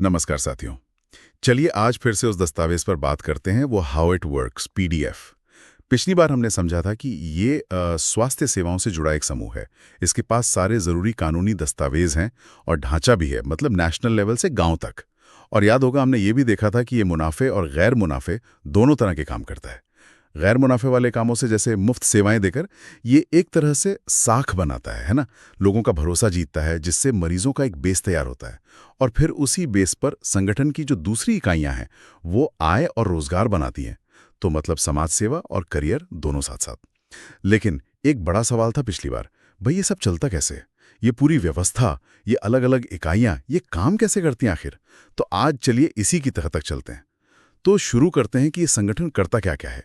नमस्कार साथियों। चलिए आज फिर से उस दस्तावेज पर बात करते हैं, वो हाउ इट वर्क्स पीडीएफ। पिछली बार हमने समझा था कि ये स्वास्थ्य सेवाओं से जुड़ा एक समूह है। इसके पास सारे ज़रूरी कानूनी दस्तावेज हैं और ढांचा भी है, मतलब नेशनल लेवल से गांव तक। और याद होगा हमने ये भी देखा था कि ये मुनाफे और गैर मुनाफे दोनों तरह के काम करता है। गैर मुनाफे वाले कामों से, जैसे मुफ्त सेवाएं देकर, ये एक तरह से साख बनाता है ना। लोगों का भरोसा जीतता है, जिससे मरीजों का एक बेस तैयार होता है। और फिर उसी बेस पर संगठन की जो दूसरी इकाइयां हैं वो आय और रोजगार बनाती हैं। तो मतलब समाज सेवा और करियर दोनों साथ साथ। लेकिन एक बड़ा सवाल था पिछली बार, भाई ये सब चलता कैसे? ये पूरी व्यवस्था, ये अलग अलग इकाइयां, ये काम कैसे करती हैं आखिर? तो आज चलिए इसी की तह तक चलते हैं। तो शुरू करते हैं कि ये संगठन करता क्या क्या है।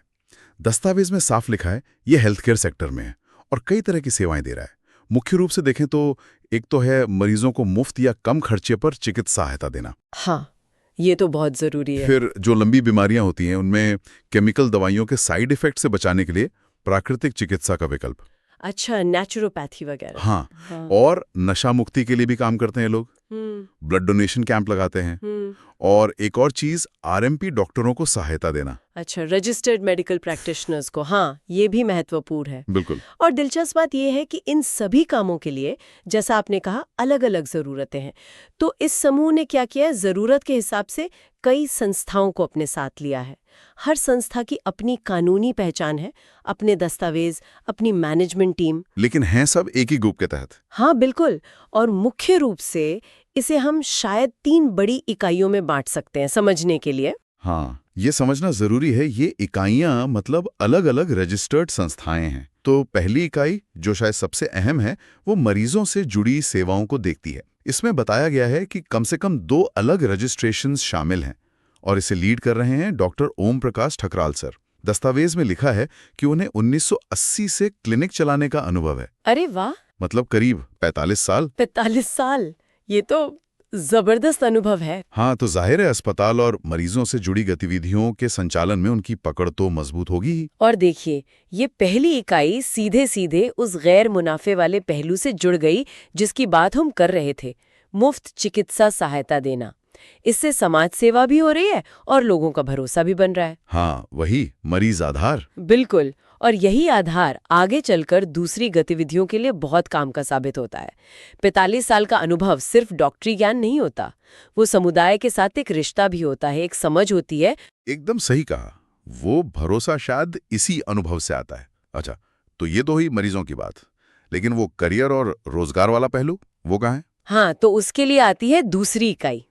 दस्तावेज में साफ लिखा है ये हेल्थ केयर सेक्टर में है और कई तरह की सेवाएं दे रहा है। मुख्य रूप से देखें तो एक तो है मरीजों को मुफ्त या कम खर्चे पर चिकित्सा सहायता देना। हाँ, ये तो बहुत जरूरी है। फिर जो लंबी बीमारियां होती हैं उनमें केमिकल दवाइयों के साइड इफेक्ट से बचाने के लिए प्राकृतिक चिकित्सा का विकल्प। अच्छा, नेचुरोपैथी वगैरह। हाँ, हाँ। और नशा मुक्ति के लिए भी काम करते हैं लोग। ब्लड डोनेशन कैंप लगाते हैं। और एक और चीज, आरएमपी डॉक्टरों को सहायता देना। अच्छा, रजिस्टर्ड मेडिकल प्रैक्टिशनर्स को। हाँ, ये भी महत्वपूर्ण है। बिल्कुल। और दिलचस्प बात यह है कि इन सभी कामों के लिए, जैसा आपने कहा, अलग अलग जरूरतें हैं। तो इस समूह ने क्या किया है, जरूरत के हिसाब से कई संस्थाओं को अपने साथ लिया है। हर संस्था की अपनी कानूनी पहचान है, अपने दस्तावेज, अपनी मैनेजमेंट टीम। लेकिन हैं सब एक ही ग्रुप के तहत। हाँ बिल्कुल। और मुख्य रूप से इसे हम शायद 3 बड़ी इकाइयों में बांट सकते हैं समझने के लिए। हाँ, ये समझना जरूरी है, ये इकाइयां मतलब अलग अलग रजिस्टर्ड संस्थाएं हैं। तो पहली इकाई, जो शायद सबसे अहम है, वो मरीजों से जुड़ी सेवाओं को देखती है। इसमें बताया गया है कि कम से कम 2 अलग रजिस्ट्रेशंस शामिल हैं और इसे लीड कर रहे हैं डॉक्टर ओम प्रकाश ठकराल सर। दस्तावेज में लिखा है कि उन्हें 1980 से क्लिनिक चलाने का अनुभव है। अरे वाह, मतलब करीब 45 साल। 45 साल, ये तो जबरदस्त अनुभव है। हाँ, तो जाहिर है अस्पताल और मरीजों से जुड़ी गतिविधियों के संचालन में उनकी पकड़ तो मजबूत होगी ही। और देखिए, ये पहली इकाई सीधे सीधे उस गैर मुनाफे वाले पहलू से जुड़ गई जिसकी बात हम कर रहे थे, मुफ्त चिकित्सा सहायता देना। इससे समाज सेवा भी हो रही है और लोगों का भरोसा भी बन रहा है। हाँ, वही मरीज आधार। बिल्कुल। और यही आधार आगे चलकर दूसरी गतिविधियों के लिए बहुत काम का साबित होता है। 45 साल का अनुभव सिर्फ डॉक्टरी ज्ञान नहीं होता, वो समुदाय के साथ एक रिश्ता भी होता है, एक समझ होती है। एकदम सही कहा, वो भरोसा शायद इसी अनुभव से आता है। अच्छा, तो ये तो हुई मरीजों की बात, लेकिन वो करियर और रोजगार वाला पहलू, वो कहाँ है? हाँ, तो उसके लिए आती है दूसरी इकाई।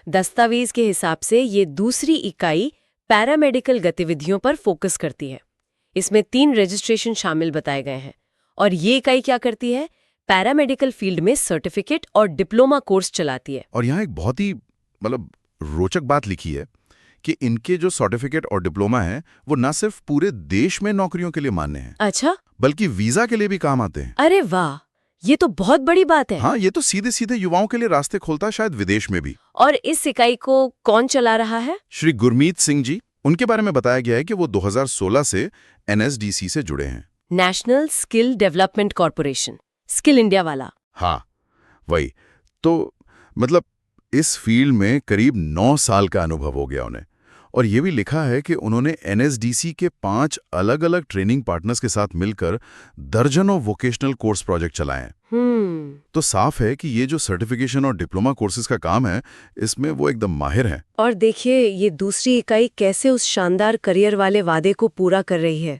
दस्तावेज के हिसाब से ये दूसरी इकाई पैरामेडिकल गतिविधियों पर फोकस करती है। इसमें 3 रजिस्ट्रेशन शामिल बताए गए हैं। और ये इकाई क्या करती है, पैरामेडिकल फील्ड में सर्टिफिकेट और डिप्लोमा कोर्स चलाती है। और यहाँ एक बहुत ही मतलब रोचक बात लिखी है कि इनके जो सर्टिफिकेट और डिप्लोमा है वो न सिर्फ पूरे देश में नौकरियों के लिए मान्य हैं, अच्छा, बल्कि वीजा के लिए भी काम आते हैं। अरे वाह, ये तो बहुत बड़ी बात है। हाँ, ये तो सीधे सीधे युवाओं के लिए रास्ते खोलता है, शायद विदेश में भी। और इस इकाई को कौन चला रहा है? श्री गुरमीत सिंह जी, उनके बारे में बताया गया है कि वो 2016 से एनएसडीसी से जुड़े हैं। National skill development corporation, skill India वाला। हाँ, वही। तो मतलब इस फील्ड में करीब 9 साल का अनुभव हो गया उन्हें। और ये भी लिखा है कि उन्होंने एनएसडीसी के 5 अलग अलग ट्रेनिंग पार्टनर्स के साथ मिलकर दर्जनों वोकेशनल कोर्स प्रोजेक्ट चलाए हैं। तो साफ है कि ये जो सर्टिफिकेशन और डिप्लोमा कोर्सेज का काम है, इसमें वो एकदम माहिर हैं। और देखिए, ये दूसरी इकाई कैसे उस शानदार करियर वाले वादे को पूरा कर रही है।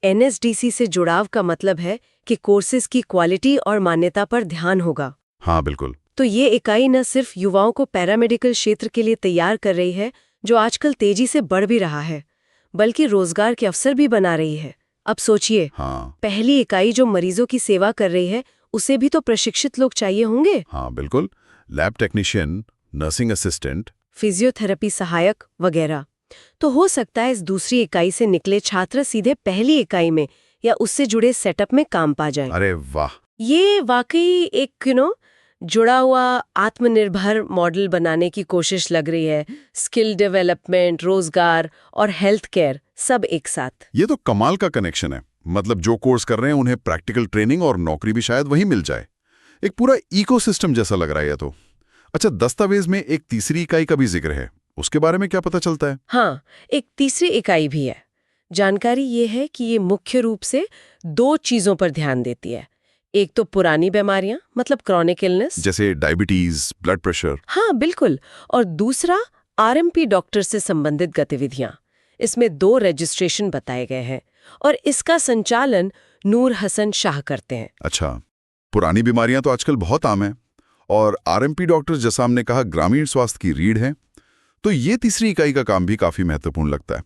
एनएसडीसी से जुड़ाव का मतलब है कि कोर्सेज की क्वालिटी और मान्यता पर ध्यान होगा। हाँ बिल्कुल। तो ये इकाई न सिर्फ युवाओं को पैरामेडिकल क्षेत्र के लिए तैयार कर रही है, जो आजकल तेजी से बढ़ भी रहा है, बल्कि रोजगार के अवसर भी बना रही है। अब सोचिए, हाँ, पहली इकाई जो मरीजों की सेवा कर रही है, उसे भी तो प्रशिक्षित लोग चाहिए होंगे। हाँ बिल्कुल। Lab technician, nursing assistant, physiotherapy सहायक वगैरह। तो हो सकता है इस दूसरी इकाई से निकले छात्र सीधे पहली इकाई में या उससे जुड़े सेटअप में काम पा जाएं। अरे वाह। ये वाकई एक जुड़ा हुआ आत्मनिर्भर मॉडल बनाने की कोशिश लग रही है। स्किल डेवलपमेंट, रोजगार और हेल्थ केयर सब एक साथ। ये तो कमाल का कनेक्शन है। मतलब जो कोर्स कर रहे हैं उन्हें प्रैक्टिकल ट्रेनिंग और नौकरी भी शायद वहीं मिल जाए। एक पूरा इकोसिस्टम जैसा लग रहा है ये तो। अच्छा, दस्तावेज में एक तीसरी इकाई का भी जिक्र है, उसके बारे में क्या पता चलता है? हाँ, एक तीसरी इकाई भी है। जानकारी ये है कि ये मुख्य रूप से 2 चीजों पर ध्यान देती है। एक तो पुरानी बीमारियां, मतलब क्रॉनिक इलनेस। जैसे डायबिटीज, ब्लड प्रेशर। हाँ, बिल्कुल। और दूसरा आरएमपी डॉक्टर से संबंधित गतिविधियां। इसमें 2 रजिस्ट्रेशन बताए गए हैं और इसका संचालन नूर हसन शाह करते हैं। अच्छा, पुरानी बीमारियां तो आजकल बहुत आम हैं और आरएमपी डॉक्टर, जैसा हमने कहा, ग्रामीण स्वास्थ्य की रीढ़ हैं, तो ये तीसरी इकाई का काम भी काफी महत्वपूर्ण लगता है।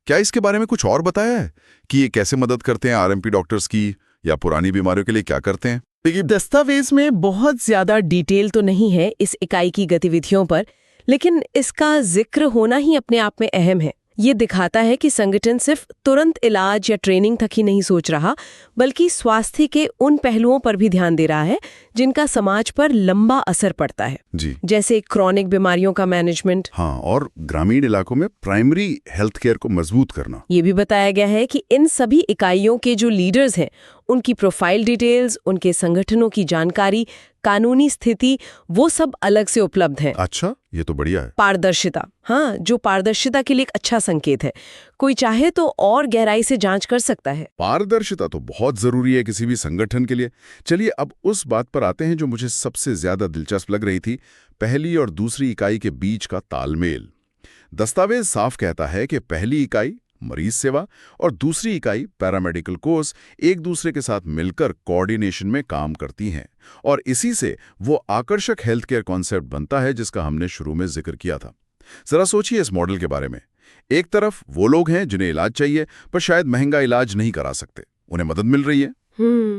क्या इसके बारे में कुछ और बताया है कि ये कैसे मदद करते हैं आरएमपी डॉक्टर्स की, या पुरानी बीमारियों के लिए क्या करते हैं? देखिए, दस्तावेज में बहुत ज्यादा डिटेल तो नहीं है इस इकाई की गतिविधियों पर, लेकिन इसका जिक्र होना ही अपने आप में अहम है। ये दिखाता है कि संगठन सिर्फ तुरंत इलाज या ट्रेनिंग तक ही नहीं सोच रहा, बल्कि स्वास्थ्य के उन पहलुओं पर भी ध्यान दे रहा है जिनका समाज पर लंबा असर पड़ता है, जी जैसे क्रॉनिक बीमारियों का मैनेजमेंट। हाँ, और ग्रामीण इलाकों में प्राइमरी हेल्थ केयर को मजबूत करना। ये भी बताया गया है कि इन सभी इकाइयों के जो लीडर्स हैं, उनकी प्रोफाइल डिटेल्स, उनके संगठनों की जानकारी, कानूनी स्थिति, वो सब अलग से उपलब्ध हैं। अच्छा, ये तो बढ़िया है। पारदर्शिता, हाँ, जो पारदर्शिता के लिए एक अच्छा संकेत है। कोई चाहे तो और गहराई से जांच कर सकता है। पारदर्शिता तो बहुत जरूरी है किसी भी संगठन के लिए। चलिए अब उस बात पर आते हैं जो मुझे सबसे ज्यादा दिलचस्प लग रही थी, पहली और दूसरी इकाई के बीच का तालमेल। दस्तावेज साफ कहता है कि पहली इकाई मरीज सेवा और दूसरी इकाई पैरामेडिकल कोर्स एक दूसरे के साथ मिलकर कोऑर्डिनेशन में काम करती हैं, और इसी से वो आकर्षक हेल्थ केयर कॉन्सेप्ट बनता है जिसका हमने शुरू में जिक्र किया था। जरा सोचिए इस मॉडल के बारे में। एक तरफ वो लोग हैं जिन्हें इलाज चाहिए पर शायद महंगा इलाज नहीं करा सकते, उन्हें मदद मिल रही है।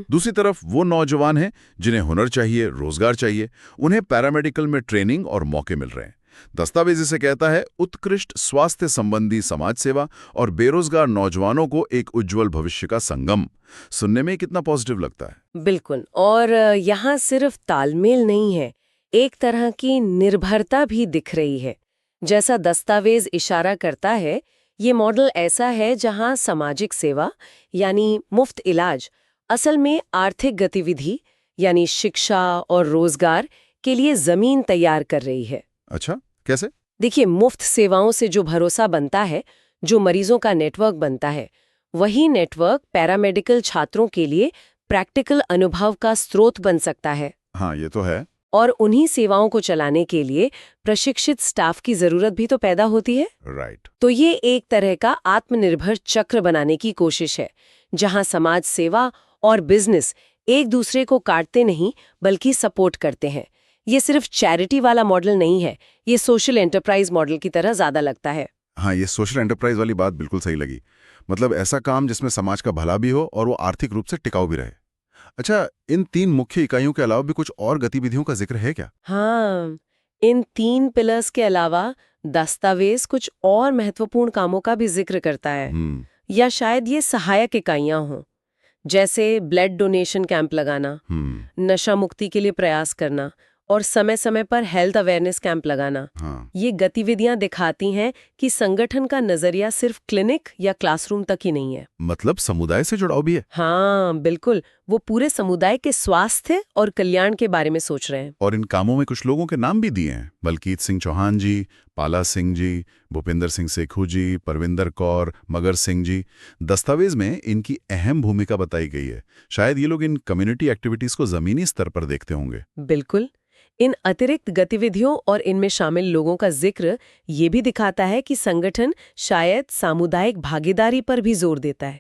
दूसरी तरफ वो नौजवान हैं जिन्हें हुनर चाहिए, रोजगार चाहिए, उन्हें पैरामेडिकल में ट्रेनिंग और मौके मिल रहे हैं। दस्तावेज इसे कहता है उत्कृष्ट स्वास्थ्य संबंधी समाज सेवा और बेरोजगार नौजवानों को एक उज्जवल भविष्य का संगम। सुनने में कितना पॉजिटिव लगता है। बिल्कुल। और यहाँ सिर्फ तालमेल नहीं है, एक तरह की निर्भरता भी दिख रही है। जैसा दस्तावेज इशारा करता है, ये मॉडल ऐसा है जहाँ सामाजिक सेवा यानी मुफ्त इलाज असल में आर्थिक गतिविधि यानी शिक्षा और रोजगार के लिए जमीन तैयार कर रही है। अच्छा, कैसे? देखिए, मुफ्त सेवाओं से जो भरोसा बनता है, जो मरीजों का नेटवर्क बनता है, वही नेटवर्क पैरामेडिकल छात्रों के लिए प्रैक्टिकल अनुभव का स्रोत बन सकता है। हाँ, ये तो है। और उन्हीं सेवाओं को चलाने के लिए प्रशिक्षित स्टाफ की जरूरत भी तो पैदा होती है। राइट। तो ये एक तरह का आत्मनिर्भर चक्र बनाने की कोशिश है, जहां समाज सेवा और बिजनेस एक दूसरे को काटते नहीं बल्कि सपोर्ट करते हैं। ये सिर्फ चैरिटी वाला मॉडल नहीं है, ये सोशल एंटरप्राइज मॉडल की तरह ज्यादा लगता है। हाँ, ये सोशल एंटरप्राइज वाली बात बिल्कुल सही लगी। मतलब ऐसा काम जिसमें समाज का भला भी हो और वो आर्थिक रूप से टिकाऊ भी रहे। अच्छा, इन 3 मुख्य इकाइयों के अलावा भी कुछ और गतिविधियों का जिक्र है क्या? हाँ, इन 3 पिलर्स के अलावा दस्तावेज कुछ और महत्वपूर्ण कामों का भी जिक्र करता है, या शायद ये सहायक इकाइयां हों, जैसे ब्लड डोनेशन कैंप लगाना, नशा मुक्ति के लिए प्रयास करना और समय समय पर हेल्थ अवेयरनेस कैंप लगाना। हाँ। ये गतिविधियां दिखाती हैं कि संगठन का नजरिया सिर्फ क्लिनिक या क्लासरूम तक ही नहीं है। मतलब समुदाय से जुड़ाव भी है। हाँ, बिल्कुल। वो पूरे समुदाय के स्वास्थ्य और कल्याण के बारे में सोच रहे हैं। और इन कामों में कुछ लोगों के नाम भी दिए हैं, बलकीत सिंह चौहान जी, पाला सिंह जी, भूपिंदर सिंह सेखू जी, परविंदर कौर, मगर सिंह जी। दस्तावेज में इनकी अहम भूमिका बताई गई है। शायद ये लोग इन कम्युनिटी एक्टिविटीज को जमीनी स्तर पर देखते होंगे। बिल्कुल। इन अतिरिक्त गतिविधियों और इनमें शामिल लोगों का जिक्र ये भी दिखाता है कि संगठन शायद सामुदायिक भागीदारी पर भी जोर देता है।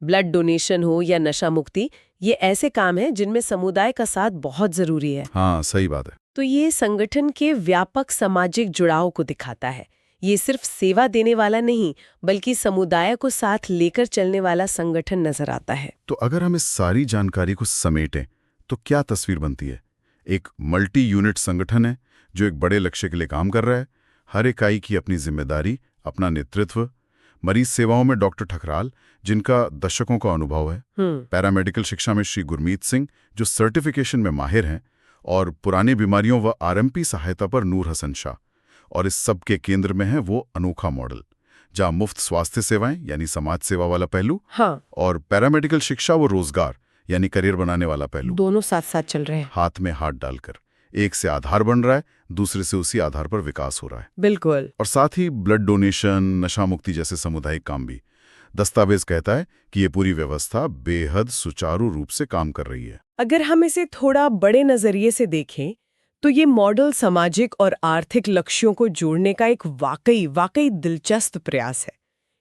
ब्लड डोनेशन हो या नशा मुक्ति, ये ऐसे काम हैं जिनमें समुदाय का साथ बहुत जरूरी है। हाँ, सही बात है। तो ये संगठन के व्यापक सामाजिक जुड़ाव को दिखाता है। ये सिर्फ सेवा देने वाला नहीं, बल्कि समुदाय को साथ लेकर चलने वाला संगठन नजर आता है। तो अगर हम इस सारी जानकारी को समेटें तो क्या तस्वीर बनती है? एक मल्टी यूनिट संगठन है जो एक बड़े लक्ष्य के लिए काम कर रहा है। हर इकाई की अपनी जिम्मेदारी, अपना नेतृत्व। मरीज सेवाओं में डॉक्टर ठकराल, जिनका दशकों का अनुभव है। पैरामेडिकल शिक्षा में श्री गुरमीत सिंह, जो सर्टिफिकेशन में माहिर हैं। और पुरानी बीमारियों व आरएमपी सहायता पर नूर हसन शाह। और इस सब के केंद्र में है वो अनोखा मॉडल, जहां मुफ्त स्वास्थ्य सेवाएं यानी समाज सेवा वाला पहलू, और पैरामेडिकल शिक्षा व रोजगार यानी करियर बनाने वाला पहलू, दोनों साथ साथ चल रहे हैं, हाथ में हाथ डालकर। एक से आधार बन रहा है, दूसरे से उसी आधार पर विकास हो रहा है। बिल्कुल। और साथ ही ब्लड डोनेशन, नशा मुक्ति जैसे सामुदायिक काम भी। दस्तावेज कहता है कि ये पूरी व्यवस्था बेहद सुचारू रूप से काम कर रही है। अगर हम इसे थोड़ा बड़े नजरिए से देखें तो ये मॉडल सामाजिक और आर्थिक लक्ष्यों को जोड़ने का एक वाकई दिलचस्प प्रयास है।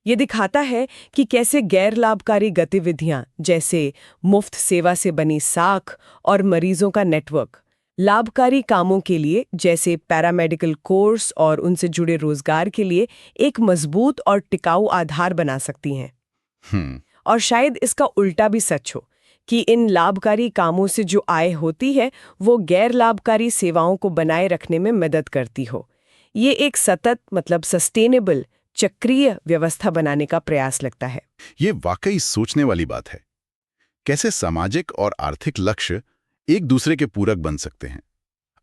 ये दिखाता है कि कैसे गैर लाभकारी गतिविधियां जैसे मुफ्त सेवा से बनी साख और मरीजों का नेटवर्क लाभकारी कामों के लिए जैसे पैरामेडिकल कोर्स और उनसे जुड़े रोजगार के लिए एक मजबूत और टिकाऊ आधार बना सकती हैं। और शायद इसका उल्टा भी सच हो कि इन लाभकारी कामों से जो आय होती है वो गैर लाभकारी सेवाओं को बनाए रखने में मदद करती हो। ये एक सतत सस्टेनेबल चक्रीय व्यवस्था बनाने का प्रयास लगता है। ये वाकई सोचने वाली बात है। कैसे सामाजिक और आर्थिक लक्ष्य एक दूसरे के पूरक बन सकते हैं।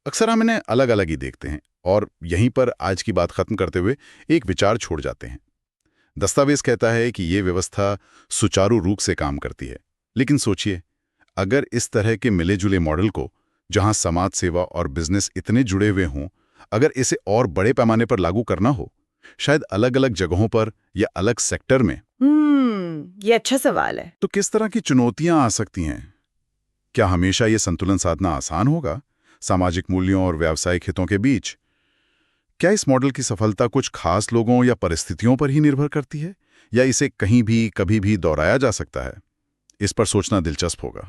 अक्सर हम इन्हें अलग अलग ही देखते हैं और यहीं पर आज की बात खत्म करते हुए एक विचार छोड़ जाते हैं। दस्तावेज कहता है कि ये व्यवस्था सुचारू रूप से काम करती है, लेकिन सोचिए, अगर इस तरह के मिले जुले मॉडल को, जहां समाज सेवा और बिजनेस इतने जुड़े हुए हों, अगर इसे और बड़े पैमाने पर लागू करना हो, शायद अलग अलग जगहों पर या अलग सेक्टर में, ये अच्छा सवाल है। तो किस तरह की चुनौतियां आ सकती हैं? क्या हमेशा ये संतुलन साधना आसान होगा सामाजिक मूल्यों और व्यावसायिक हितों के बीच? क्या इस मॉडल की सफलता कुछ खास लोगों या परिस्थितियों पर ही निर्भर करती है, या इसे कहीं भी कभी भी दोहराया जा सकता है? इस पर सोचना दिलचस्प होगा।